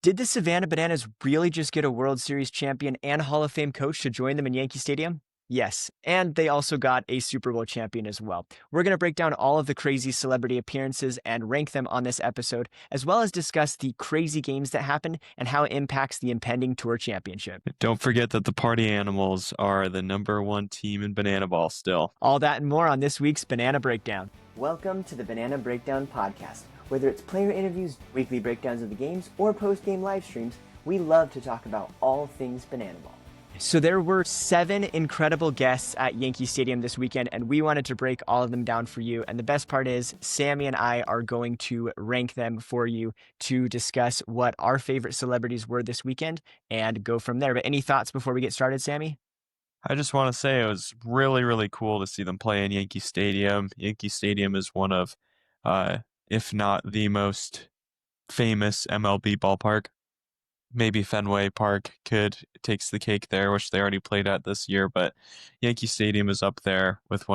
Did the Savannah Bananas really just get a World Series champion and Hall of Fame coach to join them in Yankee Stadium? Yes, and they also got a Super Bowl champion as well. We're going to break down all of the crazy celebrity appearances and rank them on this episode, as well as discuss the crazy games that happen and how it impacts the impending tour championship. Don't forget that the Party Animals are the number one team in banana ball still. All that and more on this week's Banana Breakdown. Welcome to the Banana Breakdown podcast. Whether it's player interviews, weekly breakdowns of the games, or post-game live streams, we love to talk about all things banana ball. So there were 7 incredible guests at Yankee Stadium this weekend, and we wanted to break all of them down for you. And the best part is, Sammy and I are going to rank them for you to discuss what our favorite celebrities were this weekend and go from there. But any thoughts before we get started, Sammy? I just want to say it was really, really cool to see them play in Yankee Stadium. Yankee Stadium is one of, if not the most famous MLB ballpark. Maybe Fenway Park takes the cake there, which they already played at this year, but Yankee Stadium is up there with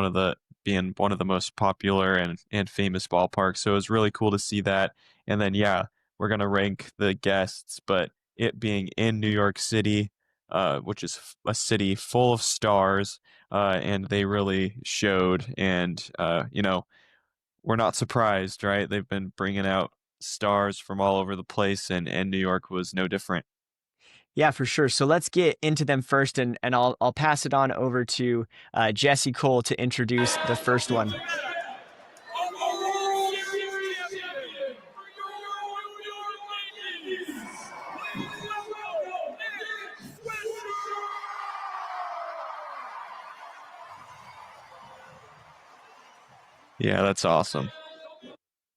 being one of the most popular and famous ballparks. So it was really cool to see that. And then yeah, we're gonna rank the guests, but it being in New York City, which is a city full of stars, and they really showed. And we're not surprised, right? They've been bringing out stars from all over the place, and New York was no different. Yeah, for sure. So let's get into them first, and I'll pass it on over to Jesse Cole to introduce the first one. Yeah, that's awesome.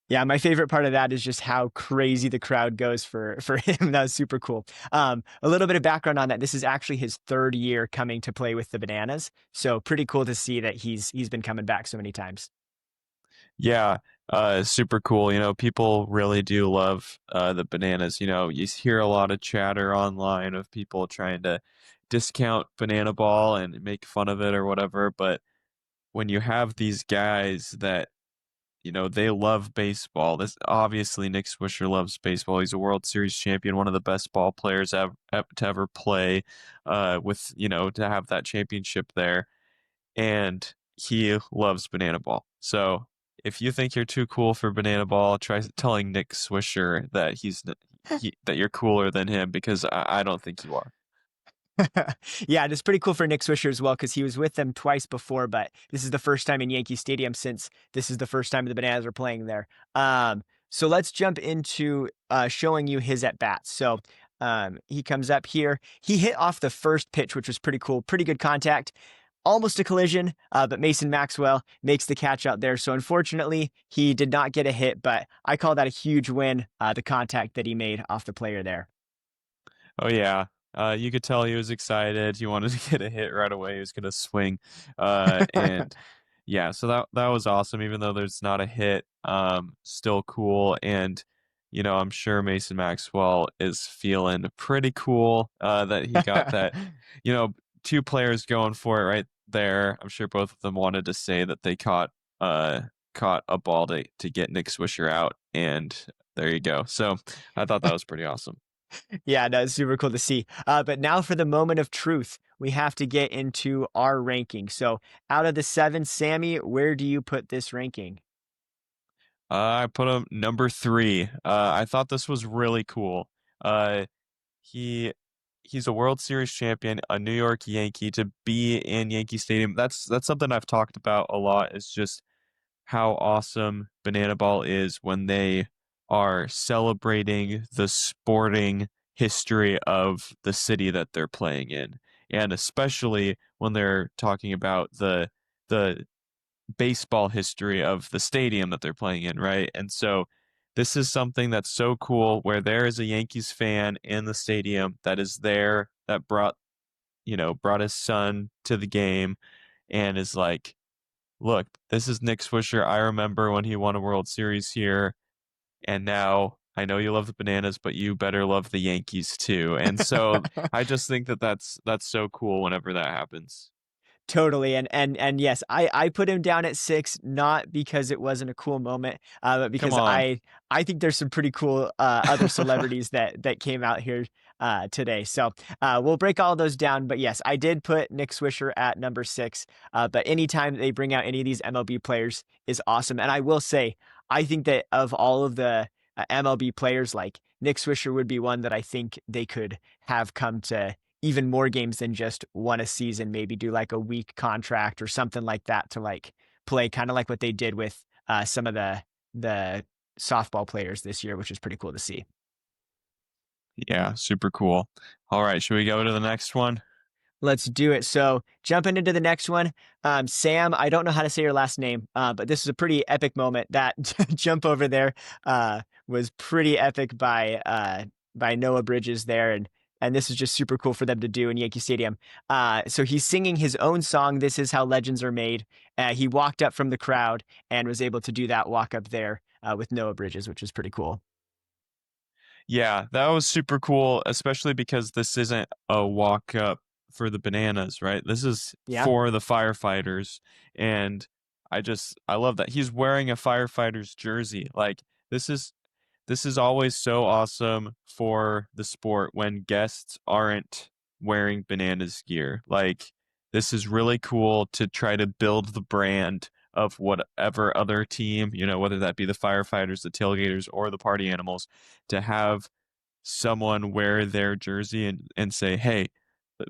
Yeah, my favorite part of that is just how crazy the crowd goes for him. That was super cool. A little bit of background on that. This is actually his 3rd year coming to play with the Bananas, so pretty cool to see that he's been coming back so many times. Yeah, super cool. People really do love the Bananas. You hear a lot of chatter online of people trying to discount Banana Ball and make fun of it or whatever, but when you have these guys that they love baseball. This obviously Nick Swisher loves baseball. He's a World Series champion, one of the best ball players to ever play. With to have that championship there, and he loves banana ball. So if you think you're too cool for banana ball, try telling Nick Swisher that that you're cooler than him because I don't think you are. Yeah, and it's pretty cool for Nick Swisher as well because he was with them twice before, but this is the first time in Yankee Stadium since this is the first time the Bananas are playing there. So let's jump into showing you his at bats. So he comes up here. He hit off the first pitch, which was pretty cool, pretty good contact. Almost a collision, but Mason Maxwell makes the catch out there. So unfortunately, he did not get a hit, but I call that a huge win, the contact that he made off the player there. Oh yeah. You could tell he was excited. He wanted to get a hit right away. He was going to swing. And yeah, so that was awesome. Even though there's not a hit, still cool. And I'm sure Mason Maxwell is feeling pretty cool that he got that. Two players going for it right there. I'm sure both of them wanted to say that they caught a ball to get Nick Swisher out, and there you go. So I thought that was pretty awesome. Yeah, no, it's super cool to see. But now for the moment of truth, we have to get into our ranking. So out of the 7, Sammy, where do you put this ranking? I put him number 3. I thought this was really cool. Uh, he he's a World Series champion, a New York Yankee to be in Yankee Stadium. That's something I've talked about a lot. Is just how awesome Banana Ball is when they are celebrating the sporting history of the city that they're playing in, and especially when they're talking about the baseball history of the stadium that they're playing in, right? And so this is something that's so cool where there is a Yankees fan in the stadium that is there that brought his son to the game and is like, look, this is Nick Swisher. I remember when he won a World Series here, and now I know you love the Bananas, but you better love the Yankees too. And so I just think that that's so cool whenever that happens. Totally. And yes, I put him down at six, not because it wasn't a cool moment, but Come because on. I think there's some pretty cool other celebrities that came out here today. So we'll break all those down. But yes, I did put Nick Swisher at number six. But anytime they bring out any of these MLB players is awesome. And I will say, I think that of all of the MLB players, like Nick Swisher would be one that I think they could have come to even more games than just one a season, maybe do like a week contract or something like that to like play kind of like what they did with some of the softball players this year, which is pretty cool to see. Yeah, super cool. All right, should we go to the next one? Let's do it. So jumping into the next one, Sam. I don't know how to say your last name, but this is a pretty epic moment. That jump over there was pretty epic by Noah Bridges there, and this is just super cool for them to do in Yankee Stadium. So he's singing his own song. This is how legends are made. He walked up from the crowd and was able to do that walk up there with Noah Bridges, which was pretty cool. Yeah, that was super cool, especially because this isn't a walk up for the bananas, right? This is Yeah. for the firefighters. And I love that. He's wearing a firefighter's jersey. Like this is always so awesome for the sport when guests aren't wearing bananas gear. Like this is really cool to try to build the brand of whatever other team, whether that be the firefighters, the tailgaters, or the party animals, to have someone wear their jersey and say, hey,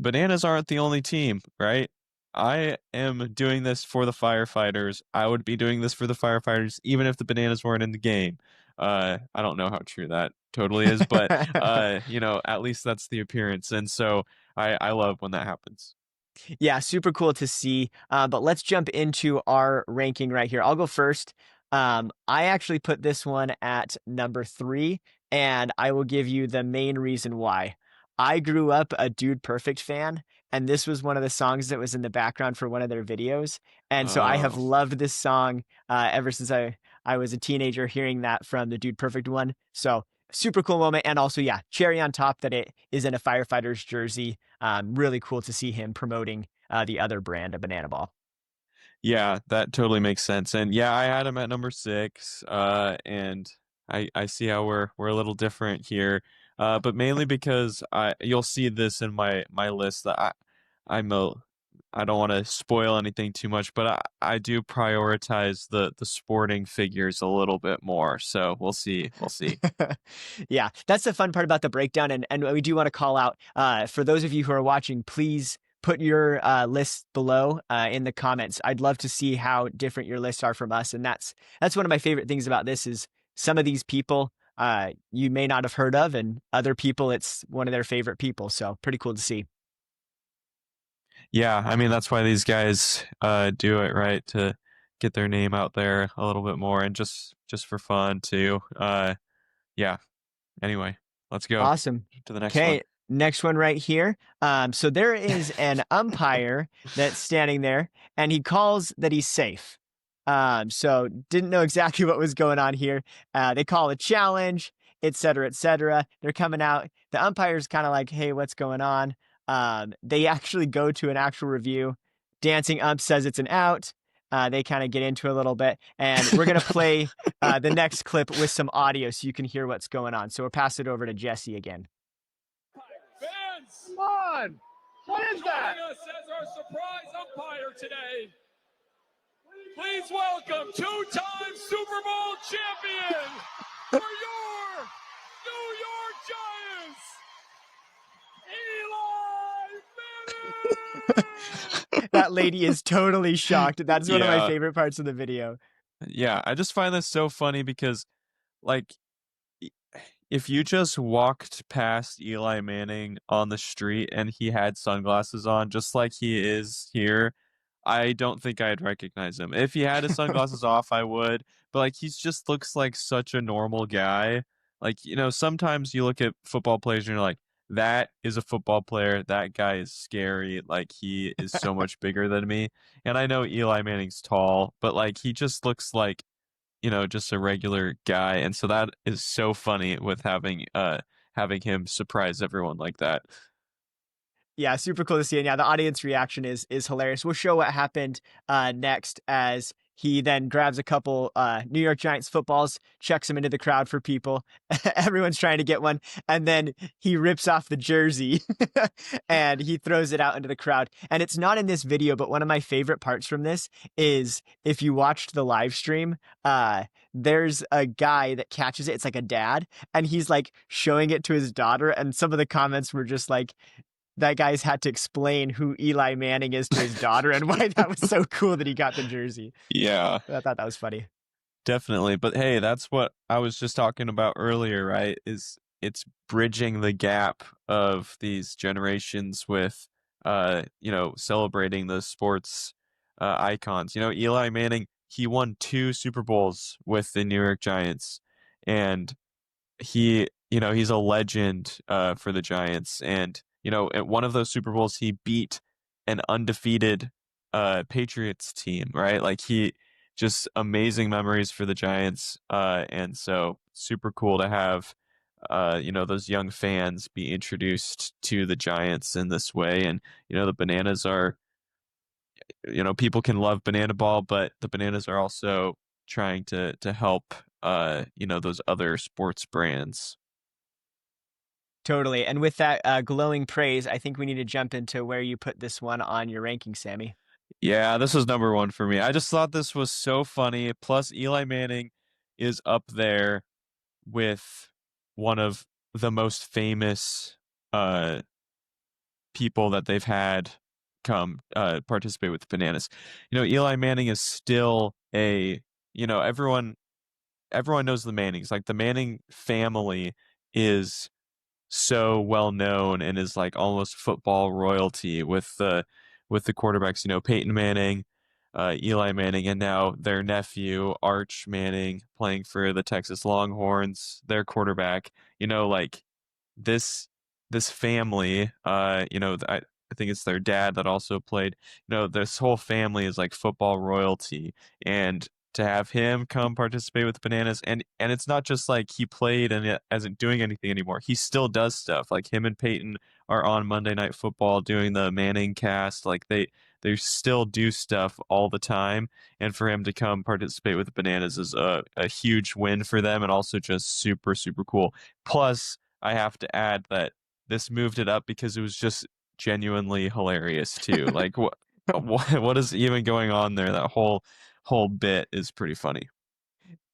bananas aren't the only team, right? I am doing this for the firefighters. I would be doing this for the firefighters even if the bananas weren't in the game. I don't know how true that totally is, but at least that's the appearance. And so I love when that happens. Yeah, super cool to see. But let's jump into our ranking right here. I'll go first. I actually put this one at number three, and I will give you the main reason why. I grew up a Dude Perfect fan, and this was one of the songs that was in the background for one of their videos. And so I have Oh. loved this song ever since I was a teenager hearing that from the Dude Perfect one. So super cool moment. And also, yeah, cherry on top that it is in a firefighter's jersey. Really cool to see him promoting the other brand, a banana ball. Yeah, that totally makes sense. And yeah, I had him at number six. And I see how we're a little different here. But mainly because you'll see this in my list that I'm a I don't want to spoil anything too much, but I do prioritize the sporting figures a little bit more. So we'll see. We'll see. Yeah, that's the fun part about the breakdown. And we do want to call out for those of you who are watching, please put your lists below in the comments. I'd love to see how different your lists are from us. And that's one of my favorite things about this is some of these people you may not have heard of, and other people, it's one of their favorite people. So pretty cool to see. Yeah, I mean that's why these guys do it, right? To get their name out there a little bit more and just for fun too. Yeah. Anyway, let's go Awesome. to the next one. Okay, next one right here. So there is an umpire that's standing there, and he calls that he's safe. So didn't know exactly what was going on here. They call a challenge, et cetera, et cetera. They're coming out. The umpire's kind of like, "Hey, what's going on?" They actually go to an actual review. Dancing ump says it's an out. They kind of get into a little bit, and we're gonna play the next clip with some audio so you can hear what's going on. So we'll pass it over to Jesse again. Fans, come on! What is that? Joining us as our surprise umpire today. Please welcome two-time Super Bowl champion for your New York Giants, Eli Manning! That lady is totally shocked. That's one of my Yeah. favorite parts of the video. Yeah, I just find this so funny because like i- if you just walked past Eli Manning on the street and he had sunglasses on just like he is here, I don't think I'd recognize him. If he had his sunglasses off, I would, but like he's just looks like such a normal guy. Like, sometimes you look at football players and you're like, that is a football player. That guy is scary. Like he is so much bigger than me. And I know Eli Manning's tall, but like he just looks like, just a regular guy. And so that is so funny with having him surprise everyone like that. Yeah, super cool to see. And yeah, the audience reaction is hilarious. We'll show what happened next as he then grabs a couple New York Giants footballs, chucks them into the crowd for people. Everyone's trying to get one, and then he rips off the jersey and he throws it out into the crowd. And it's not in this video, but one of my favorite parts from this is if you watched the live stream, there's a guy that catches it. It's like a dad, and he's like showing it to his daughter, and some of the comments were just like, that guy's had to explain who Eli Manning is to his daughter and why that was so cool that he got the jersey. Yeah, I thought that was funny. definitely. But hey, that's what I was just talking about earlier, right? Is it's bridging the gap of these generations with, celebrating the sports icons. Eli Manning, he won 2 Super Bowls with the New York Giants, and he's a legend for the Giants. And, at one of those Super Bowls, he beat an undefeated Patriots team, right? Like he just amazing memories for the Giants. And so super cool to have, those young fans be introduced to the Giants in this way. And, the Bananas are, people can love banana ball, but the Bananas are also trying to help, those other sports brands. Totally. And with that glowing praise, I think we need to jump into where you put this one on your ranking, Sammy. Yeah, this was number one for me. I just thought this was so funny. Plus, Eli Manning is up there with one of the most famous people that they've had come participate with the Bananas. Eli Manning is still everyone knows the Mannings. Like the Manning family is so well known and is like almost football royalty with the quarterbacks, Peyton Manning, Eli Manning, and now their nephew Arch Manning playing for the Texas Longhorns, their quarterback. Like this this family, I think it's their dad that also played. This whole family is like football royalty, and to have him come participate with Bananas, and it's not just like he played and it isn't doing anything anymore. He still does stuff. Like him and Peyton are on Monday Night Football doing the Manning cast. Like they still do stuff all the time, and for him to come participate with the Bananas is a huge win for them, and also just super super cool. Plus, I have to add that this moved it up because it was just genuinely hilarious too. Like what is even going on there? That whole bit is pretty funny.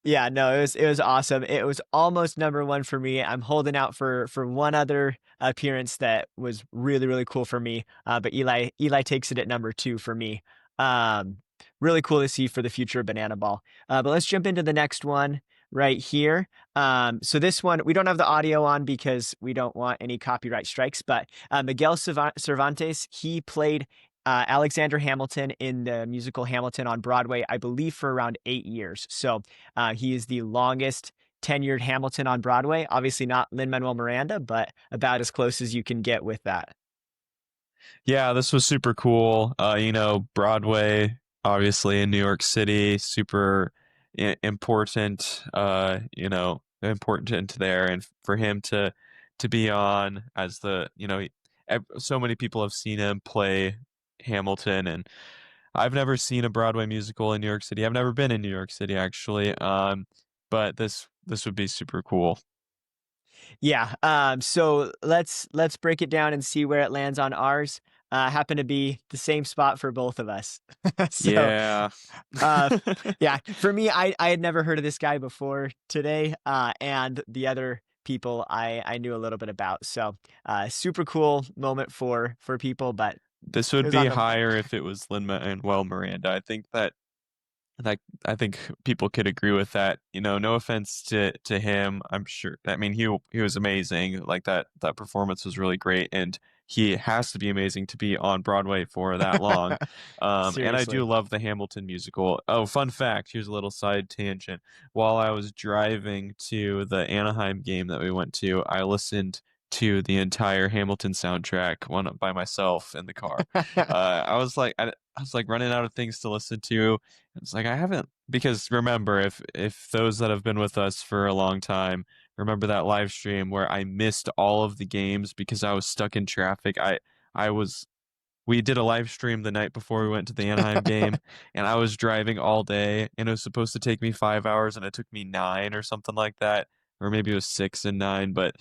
Yeah, no, it was awesome. It was almost number one for me. I'm holding out for one other appearance that was really really cool for me. But Eli takes it at number two for me. Um, Really cool to see for the future of Banana Ball. But let's jump into the next one right here. So this one we don't have the audio on because we don't want any copyright strikes. But Miguel Cervantes, he played Alexander Hamilton in the musical Hamilton on Broadway, I believe, for around 8 years. So he is the longest tenured Hamilton on Broadway. Obviously, not Lin-Manuel Miranda, but about as close as you can get with that. Yeah, this was super cool. Broadway, obviously in New York City, super important. Important there, and for him to be on as so many people have seen him play Hamilton, and I've never seen a Broadway musical in New York City. I've never been in New York City actually. But this would be super cool. Yeah. So let's break it down and see where it lands on ours. Happen to be the same spot for both of us. So Yeah. uh yeah, for me, I had never heard of this guy before today. And the other people I knew a little bit about. So super cool moment for people, but This it would was be on the higher if it was Lin-Manuel Miranda. I think people could agree with that. No offense to him. I'm sure. I mean, he was amazing. Like that performance was really great, and he has to be amazing to be on Broadway for that long. And I do seriously. love the Hamilton musical. Oh, fun fact, here's a little side tangent. While I was driving to the Anaheim game that we went to, I listened to the entire Hamilton soundtrack one by myself in the car. I was like running out of things to listen to. It's like I haven't, because remember, if those that have been with us for a long time remember that live stream where I missed all of the games because I was stuck in traffic. I was we did a live stream the night before we went to the Anaheim game, and I was driving all day, and it was supposed to take me 5 hours, and it took me 9 or something like that, or maybe it was 6 and 9, but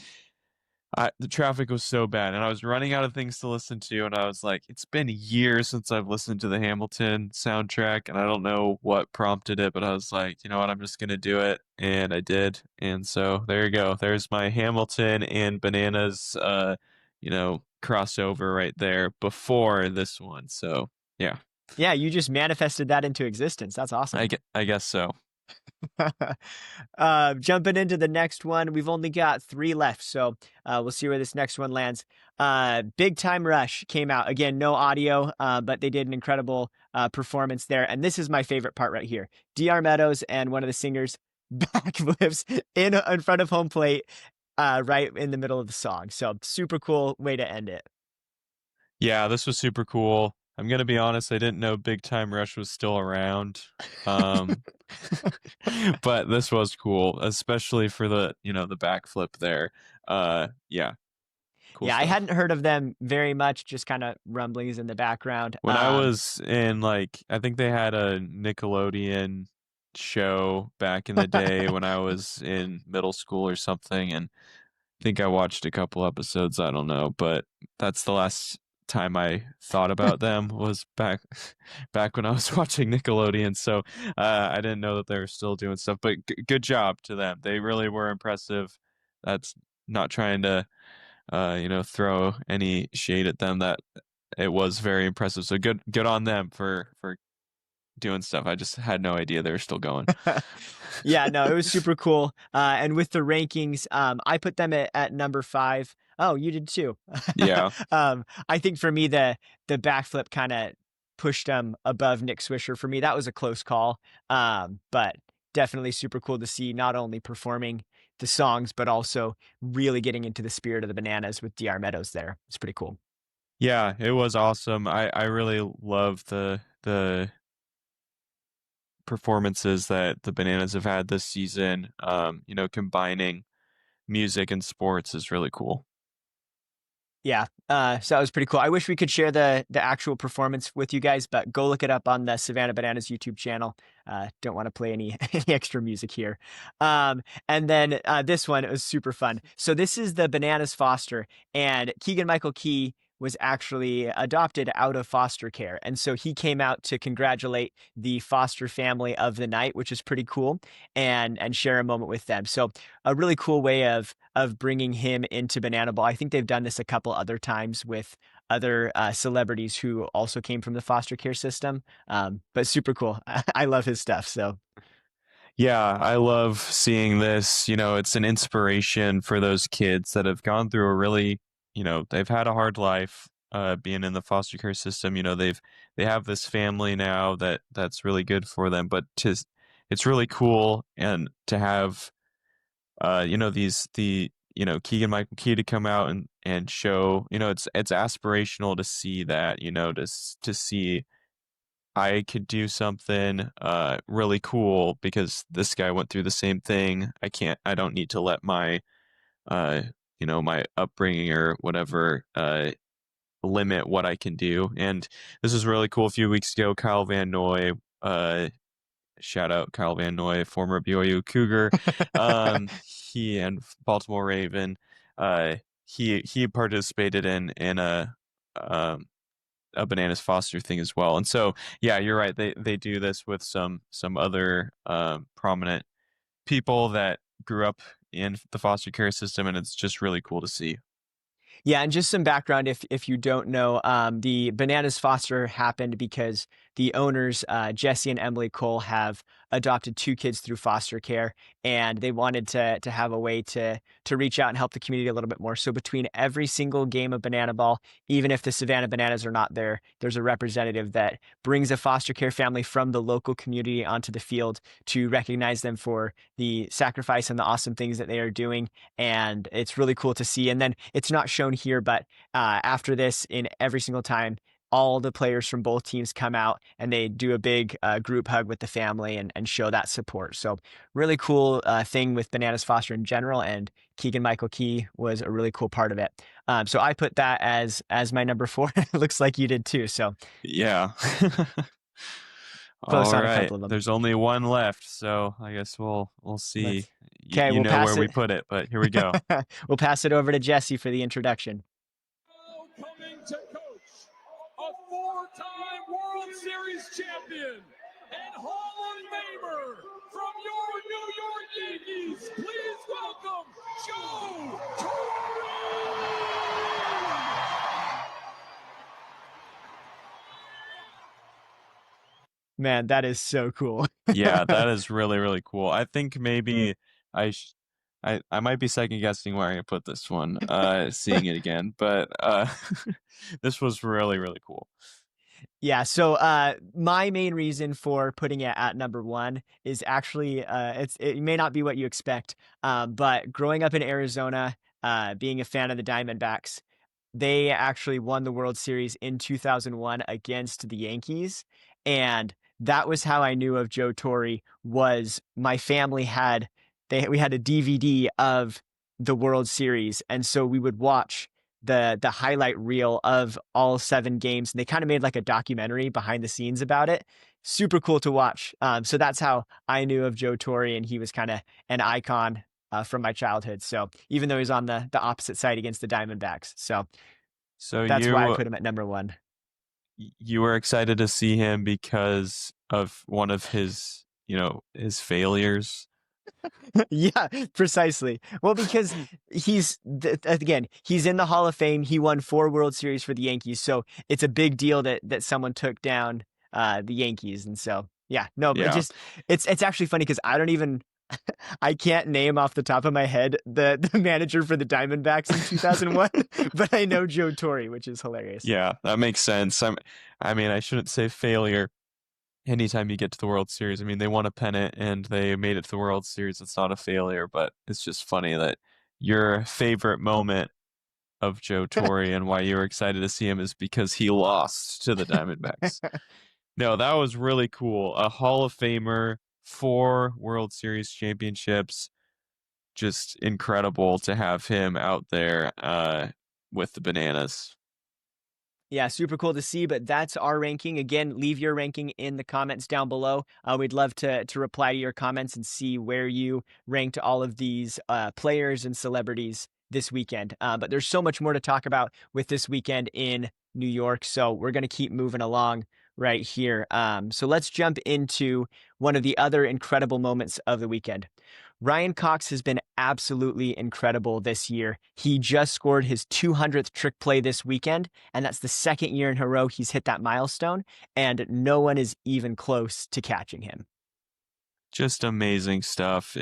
the traffic was so bad, and I was running out of things to listen to, and I was like, it's been years since I've listened to the Hamilton soundtrack, and I don't know what prompted it, but I was like, you know what, I'm just gonna do it, and I did, and so there you go. There's my Hamilton and Bananas, crossover right there before this one. So yeah, Yeah, you just manifested that into existence. That's awesome. I guess so. Jumping into the next one, we've only got 3 left, so we'll see where this next one lands. Big Time Rush came out again, no audio, but they did an incredible performance there, and this is my favorite part right here. Dr. Meadows and one of the singers backflips in front of home plate, right in the middle of the song. So super cool way to end it. Yeah, this was super cool. I'm gonna be honest, I didn't know Big Time Rush was still around. Um, but this was cool, especially for the backflip there. Yeah, cool Yeah, I stuff. hadn't heard of them very much, just kind of rumblings in the background. When I was in I think they had a Nickelodeon show back in the day when I was in middle school or something, and I think I watched a couple episodes, I don't know, but that's the last time I thought about them was back when I was watching Nickelodeon. So I didn't know that they were still doing stuff, but good job to them. They really were impressive. That's not trying to throw any shade at them. That it was very impressive. So good on them for doing stuff. I just had no idea they were still going. Yeah, no, it was super cool. And with the rankings, I put them at number 5. Oh, you did too. Yeah. I think for me, the backflip kind of pushed them above Nick Swisher. For me, that was a close call. But definitely super cool to see not only performing the songs, but also really getting into the spirit of the Bananas with Dr. Meadows there. It's pretty cool. Yeah, it was awesome. I really love the performances that the Bananas have had this season. Combining music and sports is really cool. Yeah, so that was pretty cool. I wish we could share the actual performance with you guys, but go look it up on the Savannah Bananas YouTube channel. Don't want to play any any extra music here. And then this one was super fun. So this is the Bananas foster, and Keegan-Michael Key was actually adopted out of foster care, and so he came out to congratulate the foster family of the night, which is pretty cool, and share a moment with them. So a really cool way of bringing him into Banana Ball. I think they've done this a couple other times with other celebrities who also came from the foster care system. But super cool. I love his stuff. So Yeah, I love seeing this. It's an inspiration for those kids that have gone through a really, they've had a hard life being in the foster care system. They have this family now that's really good for them, but it's really cool and to have Keegan Michael Key to come out and show, it's aspirational to see that, to see I could do something really cool because this guy went through the same thing. I don't need to let uh my upbringing or whatever limit what I can do. And this is really cool. A few weeks ago, Kyle Van Noy, shout out Kyle Van Noy, former BYU Cougar, he and Baltimore Raven, he participated in a Bananas Foster thing as well. And so, yeah, you're right. They do this with some other prominent people that grew up in the foster care system, and it's just really cool to see. yeah, and just some background if you don't know, the Bananas foster happened because the owners, Jesse and Emily Cole, have adopted 2 kids through foster care, and they wanted to have a way to reach out and help the community a little bit more. So between every single game of Banana Ball, even if the Savannah Bananas are not there, there's a representative that brings a foster care family from the local community onto the field to recognize them for the sacrifice and the awesome things that they are doing. And it's really cool to see. And then it's not shown here, but after this, in every single time, all the players from both teams come out and they do a big group hug with the family and show that support. So really cool thing with Bananas Foster in general, and Keegan Michael Key was a really cool part of it. So I put that as my number 4. Looks like you did too. So Yeah. close All on a right. couple of them. There's only one left, so I guess we'll see. Okay, You we'll know pass where we it. put it, but here we go. We'll pass it over to Jesse for the introduction. Now coming to coach, a 4-time World Series champion and Hall of Famer from your New York Yankees. Please welcome Joe Torre! Man, that is so cool. Yeah, that is really, really cool. I think maybe I might be second guessing where I put this one, seeing it again, but this was really, really cool. Yeah, so my main reason for putting it at number 1 is actually it may not be what you expect, but growing up in Arizona, being a fan of the Diamondbacks, they actually won the World Series in 2001 against the Yankees, and that was how I knew of Joe Torre. Was my family had we had a DVD of the World Series, and so we would watch the highlight reel of all 7 games, and they kind of made like a documentary behind the scenes about it. Super cool to watch. So that's how I knew of Joe Torre, and he was kind of an icon from my childhood. So even though he's on the opposite side against the Diamondbacks, so So that's why I put him at number 1. you were excited to see him because of one of his, his failures. Yeah, precisely. Well, because again, he's in the Hall of Fame. He won 4 World Series for the Yankees, so it's a big deal that someone took down the Yankees. And so, yeah, no, but Yeah. it's actually funny because I can't name off the top of my head the manager for the Diamondbacks in 2001, but I know Joe Torre, which is hilarious. Yeah, that makes sense. I mean, I shouldn't say failure. Anytime you get to the World Series, I mean, they won a pennant and they made it to the World Series. It's not a failure, but it's just funny that your favorite moment of Joe Torre and why you were excited to see him is because he lost to the Diamondbacks. No, that was really cool. A Hall of Famer, 4 World Series championships. Just incredible to have him out there with the Bananas. Yeah, super cool to see, but that's our ranking. Again, leave your ranking in the comments down below. We'd love to reply to your comments and see where you ranked all of these players and celebrities this weekend. But there's so much more to talk about with this weekend in New York, so we're going to keep moving along right here. So let's jump into one of the other incredible moments of the weekend. Ryan Cox has been absolutely incredible this year. He just scored his 200th trick play this weekend, and that's the second year in a row he's hit that milestone, and no one is even close to catching him. Just amazing stuff.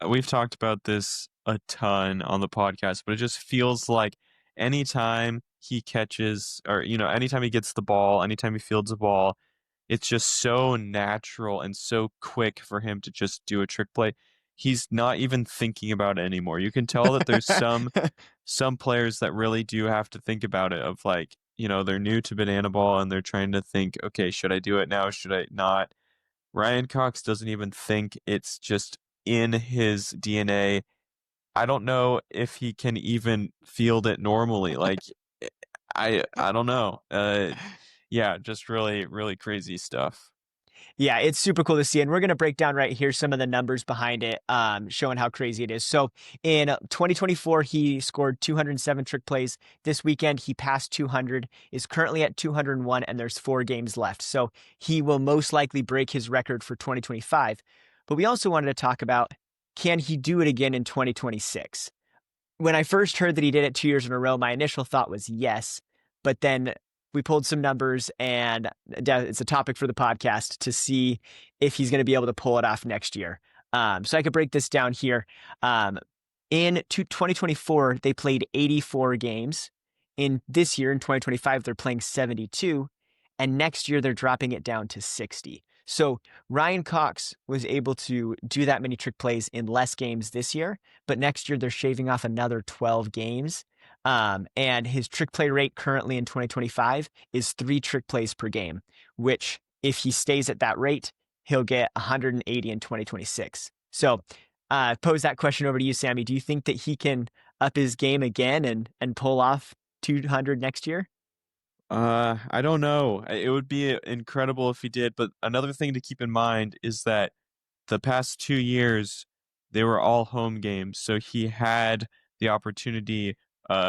We've talked about this a ton on the podcast, but it just feels like anytime he catches or, anytime he gets the ball, anytime he fields the ball, it's just so natural and so quick for him to just do a trick play. He's not even thinking about it anymore. You can tell that there's some players that really do have to think about it of like, they're new to banana ball and they're trying to think, okay, should I do it now? Should I not? Ryan Cox doesn't even think. It's just in his DNA. I don't know if he can even field it normally. Like I don't know. Yeah, just really, really crazy stuff. Yeah, it's super cool to see. And we're going to break down right here some of the numbers behind it, showing how crazy it is. So in 2024, he scored 207 trick plays. This weekend, he passed 200, is currently at 201, and there's 4 games left. So he will most likely break his record for 2025. But we also wanted to talk about, can he do it again in 2026? When I first heard that he did it 2 years in a row, my initial thought was yes. But then we pulled some numbers, and it's a topic for the podcast to see if he's going to be able to pull it off next year. So I could break this down here. In 2024, they played 84 games. In this year, in 2025, they're playing 72. And next year, they're dropping it down to 60. So Ryan Cox was able to do that many trick plays in less games this year, but next year they're shaving off another 12 games. And his trick play rate currently in 2025 is 3 trick plays per game, which if he stays at that rate, he'll get 180 in 2026. So, pose that question over to you, Sammy. Do you think that he can up his game again and pull off 200 next year? I don't know. It would be incredible if he did, but another thing to keep in mind is that the past 2 years, they were all home games, so he had the opportunity,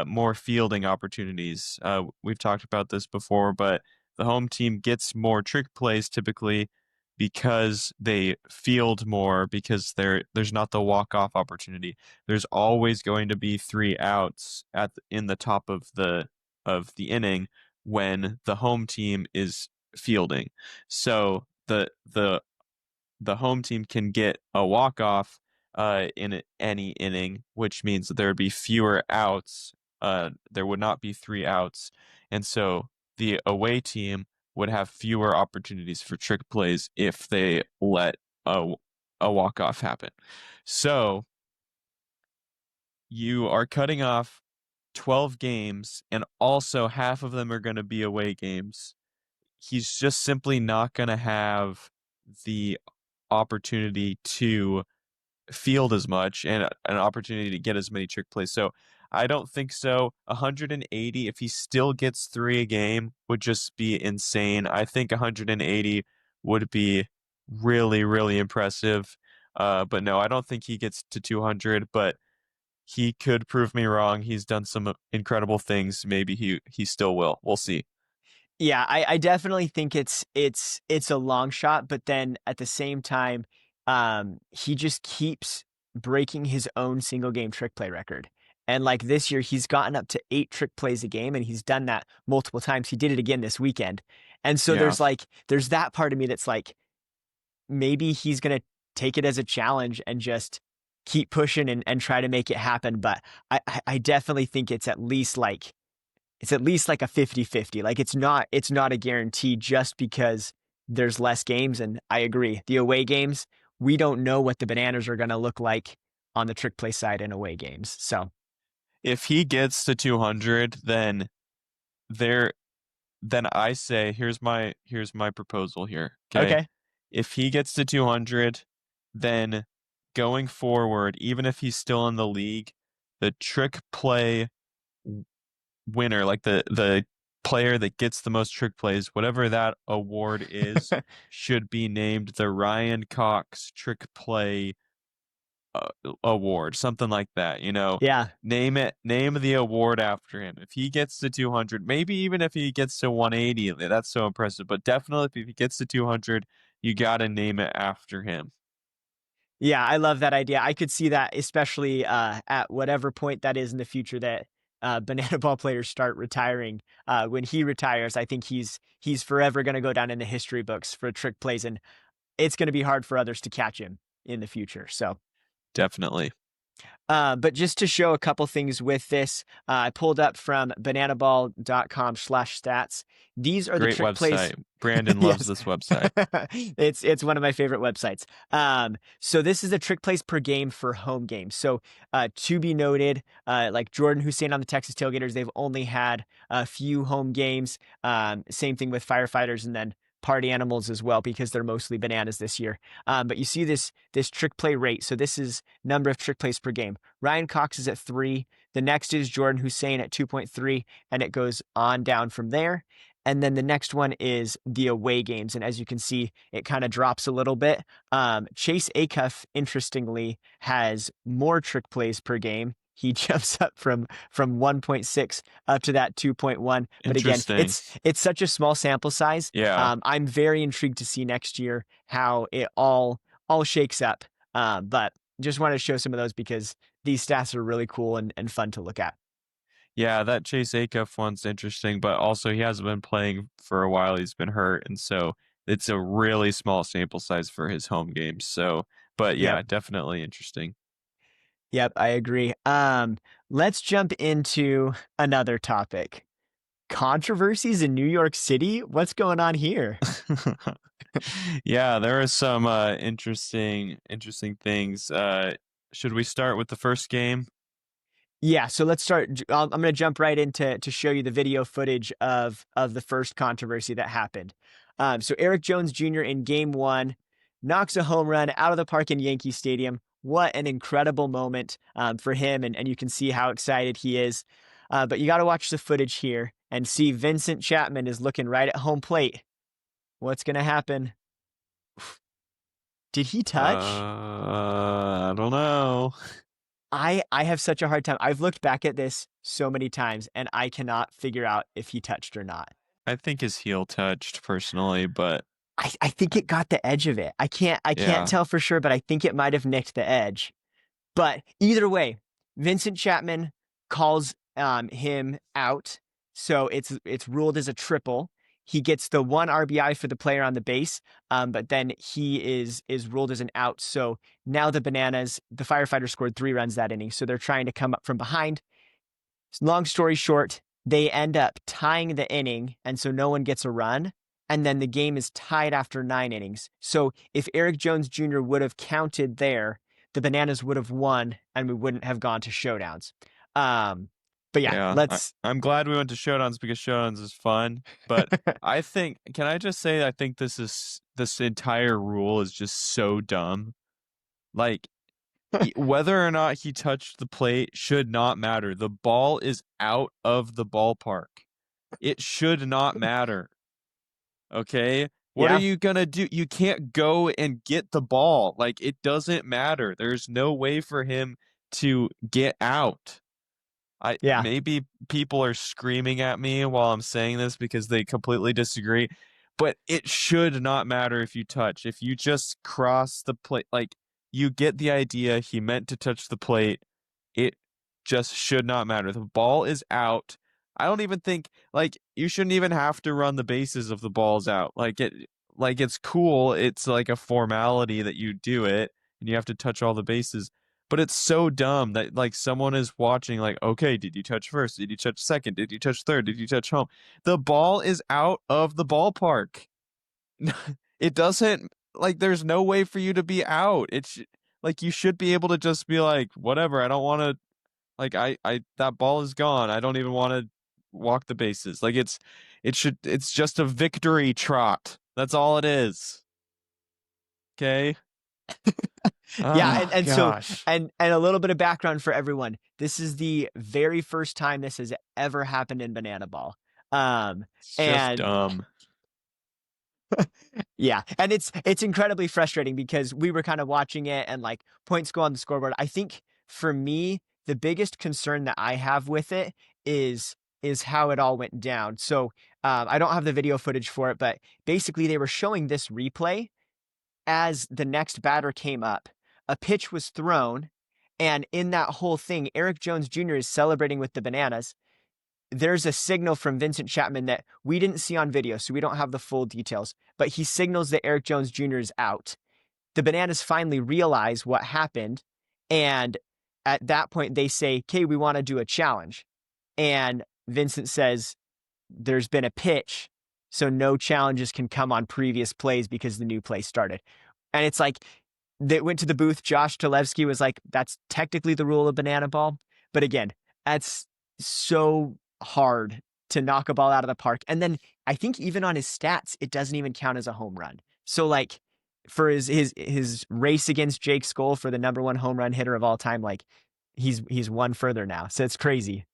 more fielding opportunities. We've talked about this before, but the home team gets more trick plays typically because they field more because there's not the walk-off opportunity. There's always going to be 3 outs in the top of the inning when the home team is fielding. So the home team can get a walk off in any inning, which means that there would be fewer outs. There would not be 3 outs, and so the away team would have fewer opportunities for trick plays if they let a walk off happen. So you are cutting off 12 games, and also half of them are going to be away games. He's just simply not going to have the opportunity to field as much and an opportunity to get as many trick plays. So I don't think so. 180, if he still gets 3 a game, would just be insane. I think 180 would be really, really impressive. But no, I don't think he gets to 200, but he could prove me wrong. He's done some incredible things. Maybe he still will. We'll see. Yeah, I definitely think it's a long shot, but then at the same time, he just keeps breaking his own single game trick play record. And like this year, he's gotten up to 8 trick plays a game, and he's done that multiple times. He did it again this weekend. And so Yeah. there's that part of me that's like, maybe he's gonna take it as a challenge and just keep pushing and try to make it happen. But I definitely think it's at least like a 50-50. Like it's not a guarantee just because there's less games. And I agree. The away games, we don't know what the Bananas are going to look like on the trick play side in away games. So, If he gets to 200, there then I say here's my proposal here, okay? okay. If he gets to 200, then going forward, even if he's still in the league, the trick play winner, like the player that gets the most trick plays, whatever that award is, should be named the Ryan Cox Trick Play award, something like that, Yeah. name the award after him. If he gets to 200, maybe even if he gets to 180, that's so impressive, but definitely if he gets to 200, you got to name it after him. Yeah, I love that idea. I could see that, especially at whatever point that is in the future that banana ball players start retiring. When he retires, I think he's forever going to go down in the history books for trick plays, and it's going to be hard for others to catch him in the future. So, Definitely. but just to show a couple things with this, I pulled up from bananaball.com/stats. These are the Great trick plays. website. Brandon loves Yes. this website. It's one of my favorite websites. So this is the trick plays per game for home games. So to be noted, like Jordan Hussein on the Texas Tailgaters, they've only had a few home games. Same thing with Firefighters, and then Party Animals as well, because they're mostly Bananas this year. But you see this trick play rate. So this is number of trick plays per game. Ryan Cox is at 3. The next is Jordan Hussein at 2.3, and it goes on down from there. And then the next one is the away games. And as you can see, it kind of drops a little bit. Chase Acuff, interestingly, has more trick plays per game. He jumps up from 1.6 up to that 2.1. But again, Interesting. it's such a small sample size. Yeah. I'm very intrigued to see next year how it all shakes up. But just wanted to show some of those because these stats are really cool and fun to look at. Yeah, that Chase Acuff one's interesting, but also he hasn't been playing for a while. He's been hurt, and so it's a really small sample size for his home games. So, but Yep. yeah, definitely interesting. Yep, I agree. Let's jump into another topic. Controversies in New York City? What's going on here? Yeah, there are some interesting things. Should we start with the first game? Yeah, so let's start. I'm going to jump right into to show you the video footage of the first controversy that happened. So Eric Jones Jr. in Game 1 knocks a home run out of the park in Yankee Stadium. What an incredible moment for him, and you can see how excited he is. But you got to watch the footage here and see Vincent Chapman is looking right at home plate. What's going to happen? Did he touch? I don't know. I have such a hard time. I've looked back at this so many times and I cannot figure out if he touched or not. I think his heel touched personally, but I think it got the edge of it. I can't yeah, tell for sure, but I think it might have nicked the edge. But either way, Vincent Chapman calls him out. So it's ruled as a triple. He gets the one RBI for the player on the base, but then he is ruled as an out. So now the Bananas, the firefighters scored 3 runs that inning. So they're trying to come up from behind. Long story short, they end up tying the inning, and so no one gets a run. And then the game is tied after 9 innings. So if Eric Jones Jr. would have counted there, the Bananas would have won, and we wouldn't have gone to showdowns. Um, but yeah, yeah. let's. I'm glad we went to showdowns because showdowns is fun. But I think, can I just say, I think this entire rule is just so dumb. Like, whether or not he touched the plate should not matter. The ball is out of the ballpark. It should not matter. Okay? What are Yeah, you gonna do? You can't go and get the ball. Like, it doesn't matter. There's no way for him to get out. yeah, Maybe people are screaming at me while I'm saying this because they completely disagree, but it should not matter if you touch. If you just cross the plate, like, you get the idea. He meant to touch the plate. It just should not matter. The ball is out. I don't even think, like, you shouldn't even have to run the bases if the ball's out. Like, it's cool. It's like a formality that you do it and you have to touch all the bases. But it's so dumb that, like, someone is watching, like, okay, did you touch first? Did you touch second? Did you touch third? Did you touch home? The ball is out of the ballpark. It doesn't, like, there's no way for you to be out. It's like, you should be able to just be like, whatever, I don't want to, like, that ball is gone. I don't even want to walk the bases. Like, it's just a victory trot. That's all it is. Okay? yeah, Oh, and so gosh. and a little bit of background for everyone. This is the very first time this has ever happened in Banana Ball. It's just And dumb. yeah, and it's incredibly frustrating because we were kind of watching it and like points go on the scoreboard. I think for me, the biggest concern that I have with it is how it all went down. So I don't have the video footage for it, but basically they were showing this replay as the next batter came up. A pitch was thrown, and in that whole thing, Eric Jones Jr. is celebrating with the Bananas. There's a signal from Vincent Chapman that we didn't see on video, so we don't have the full details, but he signals that Eric Jones Jr. is out. The Bananas finally realize what happened, and at that point, they say, okay, we want to do a challenge. And Vincent says, there's been a pitch, so no challenges can come on previous plays because the new play started. And it's like, they went to the booth. Josh Talevsky was like, that's technically the rule of Banana Ball. But again, that's so hard to knock a ball out of the park. And then I think even on his stats, it doesn't even count as a home run. So like for his race against Jake Skoll for the #1 home run hitter of all time, like he's one further now. So it's crazy.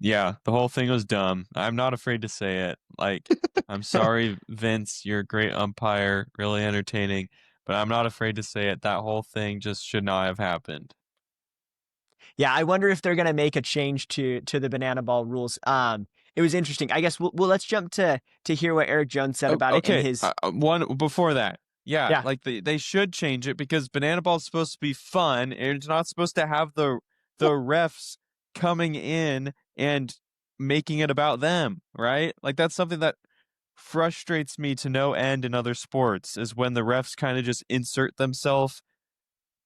Yeah, the whole thing was dumb. I'm not afraid to say it. Like, I'm sorry, Vince, you're a great umpire, really entertaining, but I'm not afraid to say it. That whole thing just should not have happened. Yeah, I wonder if they're gonna make a change to the banana ball rules. It was interesting. I guess well let's jump to hear what Eric Jones said about it in Okay, his. one before that. Yeah, Yeah, like they should change it because Banana Ball is supposed to be fun and it's not supposed to have the refs coming in and making it about them, right? Like, that's something that frustrates me to no end in other sports is when the refs kind of just insert themselves.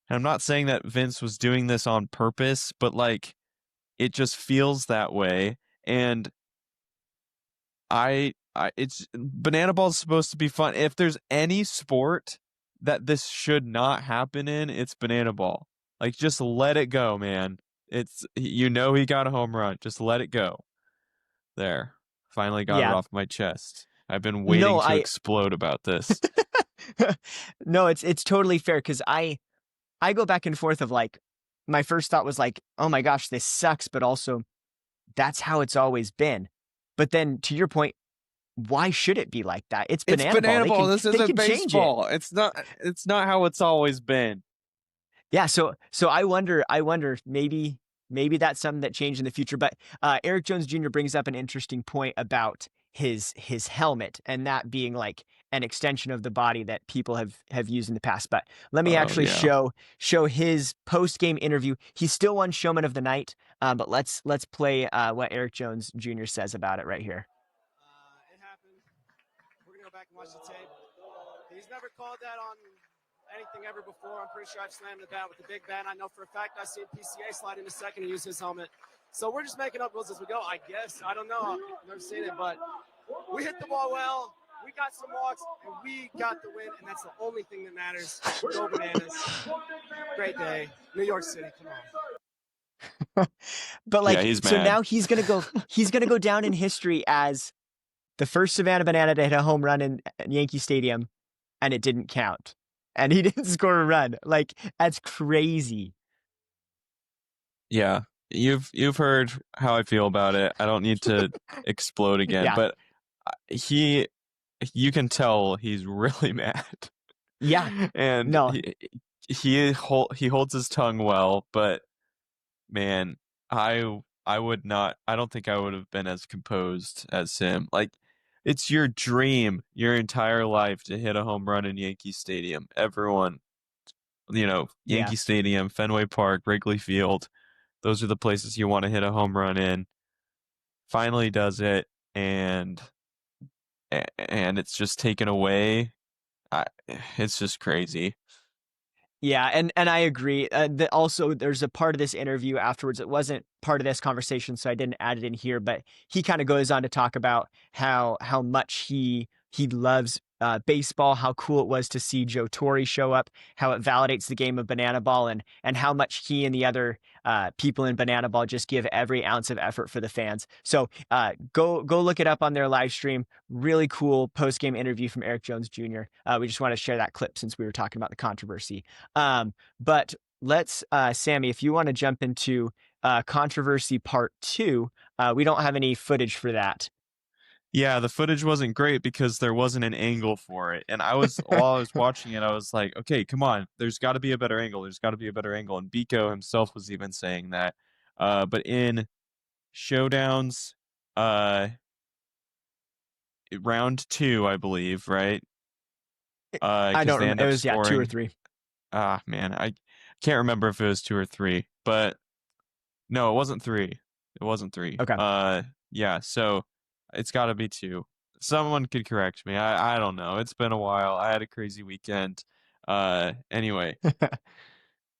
And I'm not saying that Vince was doing this on purpose, but, like, it just feels that way. And it's Banana Ball is supposed to be fun. If there's any sport that this should not happen in, it's Banana Ball. Like, just let it go, man. It's he got a home run. Just let it go. There. Finally got it Yeah. off my chest. I've been No, waiting to explode about this. no, it's totally fair because I go back and forth of like my first thought was like, oh my gosh, this sucks, but also that's how it's always been. But then to your point, why should it be like that? It's It's banana ball. banana ball. This They isn't can change it. baseball. It's not how it's always been. Yeah, so I wonder maybe that's something that changed in the future. But Eric Jones Jr. brings up an interesting point about his helmet and that being like an extension of the body that people have used in the past. But let me Oh actually yeah. show his post game interview. He's still won Showman of the Night, but let's play what Eric Jones Jr. says about it right here. It happened. We're gonna go back and watch the tape. He's never called that on anything ever before. I'm pretty sure I've slammed the bat with the big bat. I know for a fact I've seen PCA slide into second and use his helmet. So we're just making up rules as we go, I guess. I don't know. I've never seen it, but we hit the ball well. We got some walks, and we got the win, and that's the only thing that matters. Go Bananas. Great day. New York City, come on. But Yeah, like, he's so mad. now he's gonna go down in history as the first Savannah Banana to hit a home run in Yankee Stadium, and it didn't count, and he didn't score a run. Like that's crazy. Yeah. You've heard how I feel about it. I don't need to explode again, Yeah, but you can tell he's really mad. yeah. And No, he holds his tongue well, but man, I would not. I don't think I would have been as composed as him. Like, it's your dream, your entire life to hit a home run in Yankee Stadium. Everyone, yeah, Yankee Stadium, Fenway Park, Wrigley Field. Those are the places you want to hit a home run in. Finally does it, and it's just taken away. It's just crazy. yeah. And I agree. Also, there's a part of this interview afterwards. It wasn't part of this conversation, so I didn't add it in here. But he kind of goes on to talk about how much he loves baseball, how cool it was to see Joe Torre show up, how it validates the game of banana ball, and how much he and the other people in banana ball just give every ounce of effort for the fans. So go look it up on their live stream. Really cool post game interview from Eric Jones Jr. We just want to share that clip since we were talking about the controversy. But let's Sammy, if you want to jump into controversy part 2, we don't have any footage for that. Yeah, the footage wasn't great because there wasn't an angle for it. And while I was watching it, I was like, okay, come on, there's got to be a better angle. There's got to be a better angle. And Biko himself was even saying that. But in showdowns, round 2, I believe, right? I Because don't they remember. end It up was 2 or scoring. 3. Ah, man, I can't remember if it was 2 or 3, but no, it wasn't 3. It wasn't 3. Okay. Yeah, so it's got to be 2. Someone could correct me. I don't know. It's been a while. I had a crazy weekend. Anyway,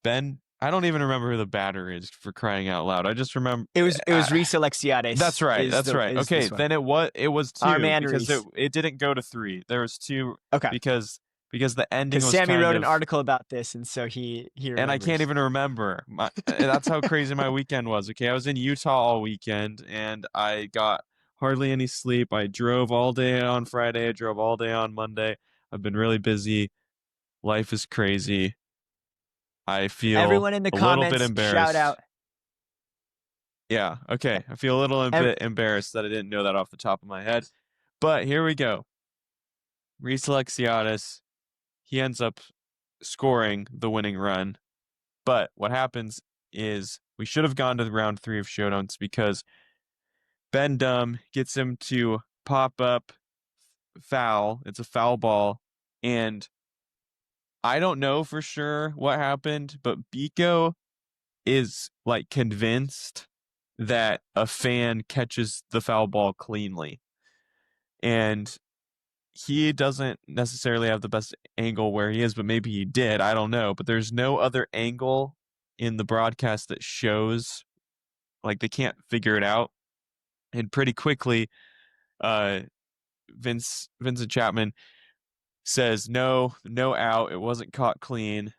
Ben, I don't even remember who the batter is, for crying out loud. I just remember It was Reese Alexiades. That's right. That's right. Is Okay, this one. then it was 2 Our man because Reese. it didn't go to 3. There was 2 Okay. because the ending Because was Sammy kind wrote of, an article about this, and so he remembers. and I can't even remember. That's how crazy my weekend was. Okay, I was in Utah all weekend, and I got hardly any sleep. I drove all day on Friday. I drove all day on Monday. I've been really busy. Life is crazy. I feel Everyone in the a little bit comments, shout embarrassed. out. Yeah, okay. I feel a little bit embarrassed that I didn't know that off the top of my head. But here we go. Reese Alexiades, he ends up scoring the winning run. But what happens is we should have gone to round 3 of showdowns because Ben Dumb gets him to pop up foul. It's a foul ball. And I don't know for sure what happened, but Biko is like convinced that a fan catches the foul ball cleanly. And he doesn't necessarily have the best angle where he is, but maybe he did. I don't know. But there's no other angle in the broadcast that shows, like, they can't figure it out. And pretty quickly, Vincent Chapman says, no out. It wasn't caught clean.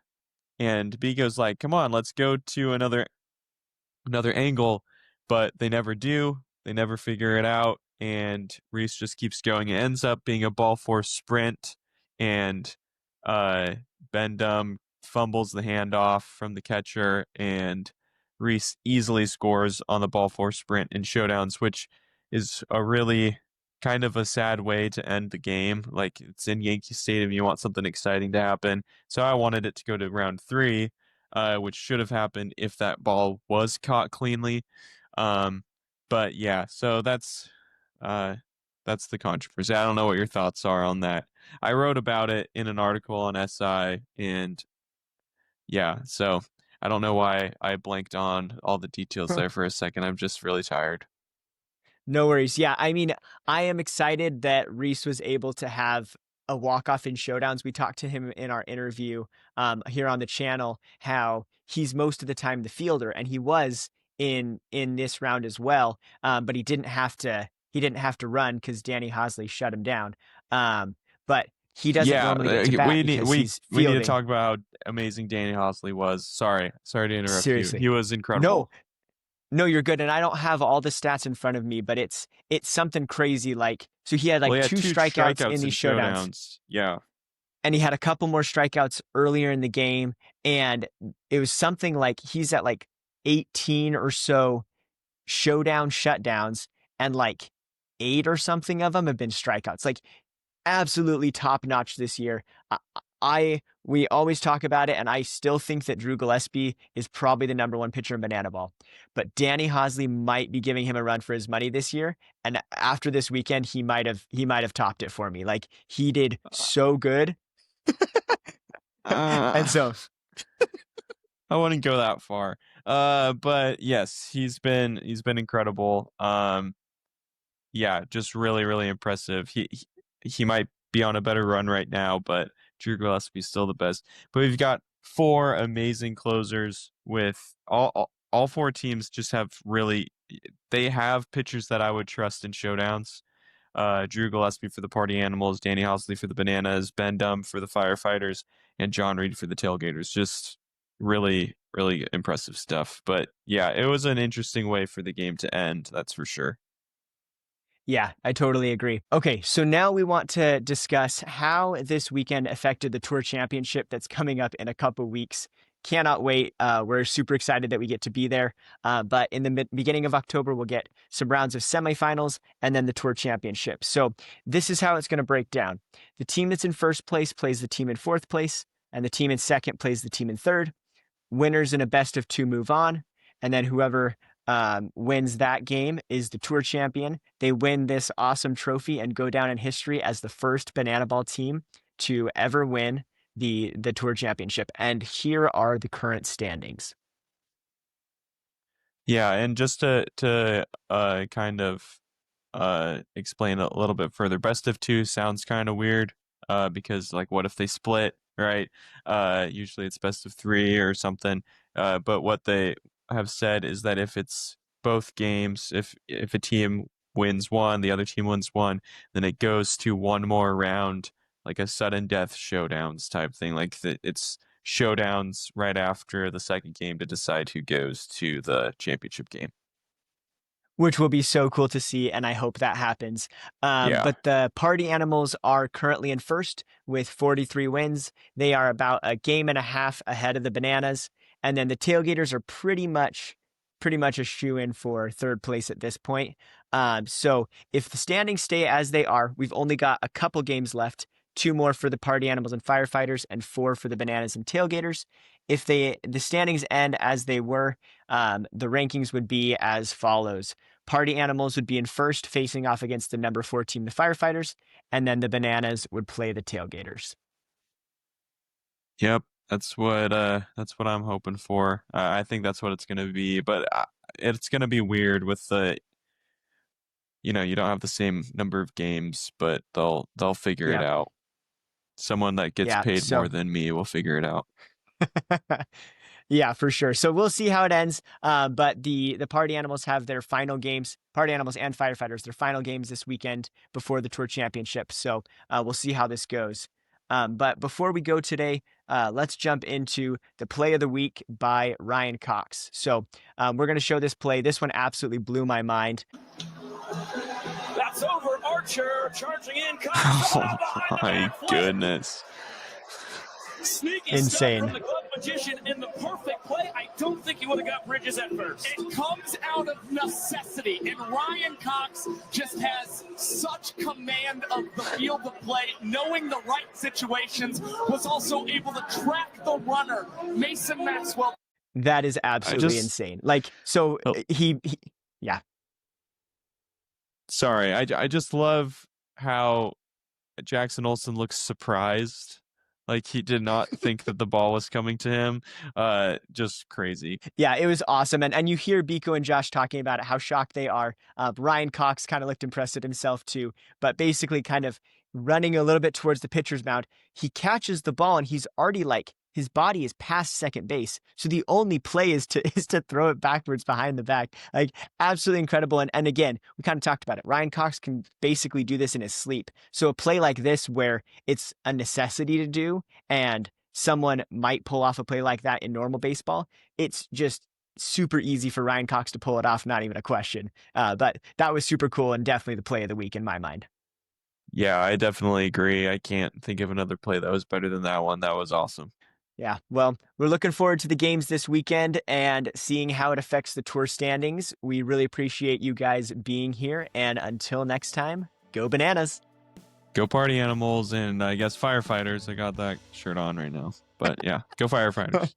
And Bigo's like, come on, let's go to another another angle, but they never do. They never figure it out, and Reese just keeps going. It ends up being a ball force sprint, and uh, Bendum fumbles the handoff from the catcher, and Reese easily scores on the ball force sprint in showdowns, which is a really kind of a sad way to end the game. Like, it's in Yankee Stadium, you want something exciting to happen. So I wanted it to go to round three, which should have happened if that ball was caught cleanly. Um, but yeah, so that's the controversy. I don't know what your thoughts are on that. I wrote about it in an article on SI, and yeah, so I don't know why I blanked on all the details there for a second. I'm just really tired. No worries. Yeah, I mean, I am excited that Reese was able to have a walk-off in showdowns. We talked to him in our interview here on the channel how he's most of the time the fielder, and he was in this round as well. But he didn't have to run because Danny Hosley shut him down. But he doesn't Yeah, normally get to bat we need because we he's we need to fielding. talk about how amazing Danny Hosley was. Sorry to interrupt you. Seriously. He was No, incredible. no, you're good. And I don't have all the stats in front of me, but it's something crazy. Like, so he had Well, like he had two two strikeouts in strikeouts in these showdowns, showdowns. Yeah. and he had a couple more strikeouts earlier in the game. And it was something like he's at like 18 or so showdown shutdowns, and like eight or something of them have been strikeouts. Like, absolutely top notch this year. We always talk about it, and I still think that Drew Gillespie is probably the number one pitcher in Banana Ball. But Danny Hosley might be giving him a run for his money this year, and after this weekend, he might have topped it for me. Like, he did so good, and Uh, so I wouldn't go that far. But yes, he's been incredible. Yeah, just really, really impressive. He might be on a better run right now, but Drew Gillespie's still the best. But we've got four amazing closers with all four teams just have really they have pitchers that I would trust in showdowns. Drew Gillespie for the Party Animals, Danny Hosley for the Bananas, Ben Dumb for the Firefighters, and John Reed for the Tailgaters. Just really, really impressive stuff. But yeah, it was an interesting way for the game to end, that's for sure. yeah, I totally agree. Okay, so now we want to discuss how this weekend affected the Tour Championship that's coming up in a couple weeks. Cannot wait. We're super excited that we get to be there. But in the beginning of October, we'll get some rounds of semifinals and then the Tour Championship. So this is how it's going to break down. The team that's in first place plays the team in fourth place, and the team in second plays the team in third. Winners in a best of two move on, and then whoever wins that game is the tour champion. They win this awesome trophy and go down in history as the first Banana Ball team to ever win the tour championship. And here are the current standings. Yeah, and just to kind of explain a little bit further, best of two sounds kind of weird because like what if they split, right? Usually it's best of three or something. But what they have said is that if it's both games, if a team wins one, the other team wins one, then it goes to one more round, like a sudden death showdowns type thing. Like it's showdowns right after the second game to decide who goes to the championship game. Which will be so cool to see, and I hope that happens. Yeah. But the Party Animals are currently in first with 43 wins. They are about a game and a half ahead of the Bananas, and then the Tailgaters are pretty much a shoe-in for third place at this point. So if the standings stay as they are, we've only got a couple games left. Two more for the Party Animals and Firefighters, and four for the Bananas and Tailgaters. If the standings end as they were, the rankings would be as follows. Party Animals would be in first, facing off against the number 4 team, the Firefighters, and then the Bananas would play the Tailgaters. Yep, that's what I'm hoping for. I think that's what it's gonna be, but it's gonna be weird with you don't have the same number of games, but they'll figure it Yeah, out. Someone that gets yeah. paid more So than me will figure it out. yeah, for sure. So we'll see how it ends. But the Party Animals have their final games. Party Animals and Firefighters, their final games this weekend before the Tour Championship. So we'll see how this goes. But before we go today, let's jump into the play of the week by Ryan Cox. So we're going to show this play. This one absolutely blew my mind. That's over. Archer charging in. Oh my goodness. Sneaky Insane. stuff from the glove magician in the perfect play. I don't think he would have got Bridges at first. It comes out of necessity, and Ryan Cox just has such command of the field of play, knowing the right situations, was also able to track the runner, Mason Maxwell. That is absolutely insane. Like, so he yeah. Sorry, I just love how Jackson Olsen looks surprised. Like he did not think that the ball was coming to him. Just crazy. Yeah, it was awesome. And you hear Biko and Josh talking about it, how shocked they are. Ryan Cox kind of looked impressed at himself too, but basically kind of running a little bit towards the pitcher's mound. He catches the ball and he's already like, his body is past second base. So the only play is to throw it backwards behind the back. Like absolutely incredible. And again, we kind of talked about it. Ryan Cox can basically do this in his sleep. So a play like this where it's a necessity to do and someone might pull off a play like that in normal baseball, it's just super easy for Ryan Cox to pull it off, not even a question. But that was super cool and definitely the play of the week in my mind. Yeah, I definitely agree. I can't think of another play that was better than that one. That was awesome. Yeah, well, we're looking forward to the games this weekend and seeing how it affects the tour standings. We really appreciate you guys being here. And until next time, go Bananas. Go party animals and I guess firefighters. I got that shirt on right now. But yeah, go firefighters.